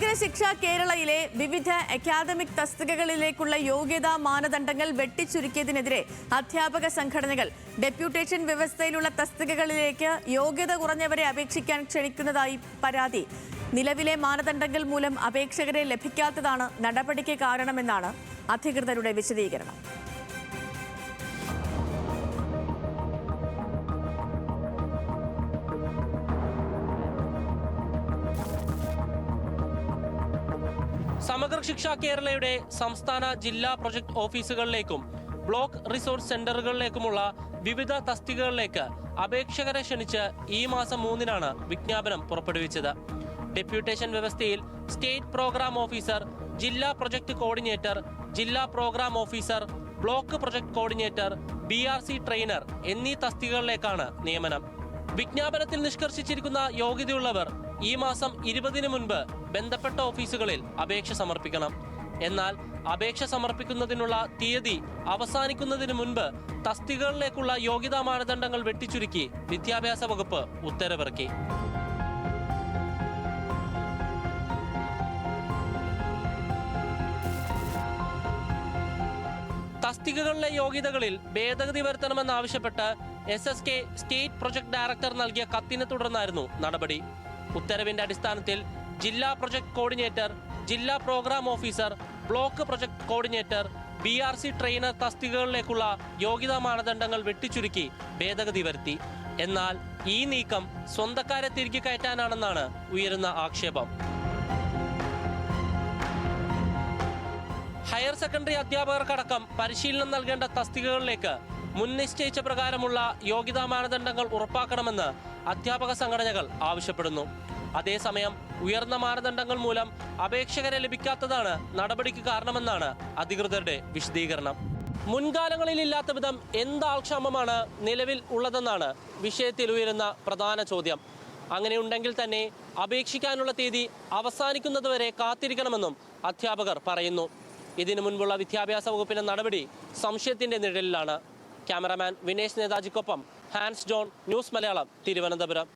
സമഗ്ര ശിക്ഷ കേരളയിലെ വിവിധ അക്കാദമിക് തസ്തികകളിലേക്കുള്ള യോഗ്യതാ മാനദണ്ഡങ്ങൾ വെട്ടിച്ചുരുക്കിയതിനെതിരെ അധ്യാപക സംഘടനകൾ ഡെപ്യൂട്ടേഷൻ വ്യവസ്ഥയിലുള്ള തസ്തികകളിലേക്ക് യോഗ്യത കുറഞ്ഞവരെ അപേക്ഷിക്കാൻ ക്ഷണിക്കുന്നതായി പരാതി. നിലവിലെ മാനദണ്ഡങ്ങൾ മൂലം അപേക്ഷകരെ ലഭിക്കാത്തതാണ് നടപടിക്ക് കാരണമെന്നാണ് അധികൃതരുടെ വിശദീകരണം. സമഗ്ര ശിക്ഷ കേരളയുടെ സംസ്ഥാന ജില്ലാ പ്രൊജക്ട് ഓഫീസുകളിലേക്കും ബ്ലോക്ക് റിസോഴ്സ് സെന്ററുകളിലേക്കുമുള്ള വിവിധ തസ്തികകളിലേക്ക് അപേക്ഷകരെ ക്ഷണിച്ച് ഈ മാസം 3-നാണ് വിജ്ഞാപനം പുറപ്പെടുവിച്ചത്. ഡെപ്യൂട്ടേഷൻ വ്യവസ്ഥയിൽ സ്റ്റേറ്റ് പ്രോഗ്രാം ഓഫീസർ, ജില്ലാ പ്രൊജക്ട് കോർഡിനേറ്റർ, ജില്ലാ programme officer, block project coordinator, BRC trainer എന്നീ തസ്തികകളിലേക്കാണ് നിയമനം. വിജ്ഞാപനത്തിൽ നിഷ്കർഷിച്ചിരിക്കുന്ന യോഗ്യതയുള്ളവർ ഈ മാസം 20-ന് മുൻപ് ബന്ധപ്പെട്ട ഓഫീസുകളിൽ അപേക്ഷ സമർപ്പിക്കണം. എന്നാൽ അപേക്ഷ സമർപ്പിക്കുന്നതിനുള്ള തീയതി അവസാനിക്കുന്നതിന് മുൻപ് തസ്തികകളിലേക്കുള്ള യോഗ്യതാ മാനദണ്ഡങ്ങൾ വെട്ടിച്ചുരുക്കി വിദ്യാഭ്യാസ വകുപ്പ് ഉത്തരവിറക്കി. തസ്തികകളിലെ യോഗ്യതകളിൽ ഭേദഗതി വരുത്തണമെന്നാവശ്യപ്പെട്ട് SSK സ്റ്റേറ്റ് പ്രൊജക്ട് ഡയറക്ടർ നൽകിയ കത്തിനെ തുടർന്നായിരുന്നു നടപടി. ഉത്തരവിന്റെ അടിസ്ഥാനത്തിൽ ജില്ലാ പ്രൊജക്ട് കോർഡിനേറ്റർ, ജില്ലാ programme officer, block project coordinator, BRC trainer തസ്തികകളിലേക്കുള്ള യോഗ്യതാ മാനദണ്ഡങ്ങൾ വെട്ടിച്ചുരുക്കി ഭേദഗതി വരുത്തി. എന്നാൽ ഈ നീക്കം സ്വന്തക്കാരെ തിരികെ കയറ്റാനാണെന്നാണ് ഉയരുന്ന ആക്ഷേപം. ഹയർ സെക്കൻഡറി അധ്യാപകർക്കടക്കം പരിശീലനം നൽകേണ്ട തസ്തികകളിലേക്ക് മുൻ നിശ്ചയിച്ച പ്രകാരമുള്ള യോഗ്യതാ മാനദണ്ഡങ്ങൾ ഉറപ്പാക്കണമെന്ന് അധ്യാപക സംഘടനകൾ ആവശ്യപ്പെടുന്നു. അതേസമയം ഉയർന്ന മാനദണ്ഡങ്ങൾ മൂലം അപേക്ഷകരെ ലഭിക്കാത്തതാണ് നടപടിക്ക് കാരണമെന്നാണ് അധികൃതരുടെ വിശദീകരണം. മുൻകാലങ്ങളിൽ ഇല്ലാത്ത വിധം എന്താൾക്ഷാമമാണ് നിലവിൽ ഉള്ളതെന്നാണ് വിഷയത്തിൽ ഉയരുന്ന പ്രധാന ചോദ്യം. അങ്ങനെയുണ്ടെങ്കിൽ തന്നെ അപേക്ഷിക്കാനുള്ള തീയതി അവസാനിക്കുന്നതുവരെ കാത്തിരിക്കണമെന്നും അധ്യാപകർ പറയുന്നു. ഇതിനു മുൻപുള്ള വിദ്യാഭ്യാസ വകുപ്പിന്റെ നടപടി സംശയത്തിന്റെ നിഴലിലാണ്. ക്യാമറാമാൻ വിനേഷ് നേതാജിക്കൊപ്പം Hans John, news Malayalam, Thiruvananthapuram.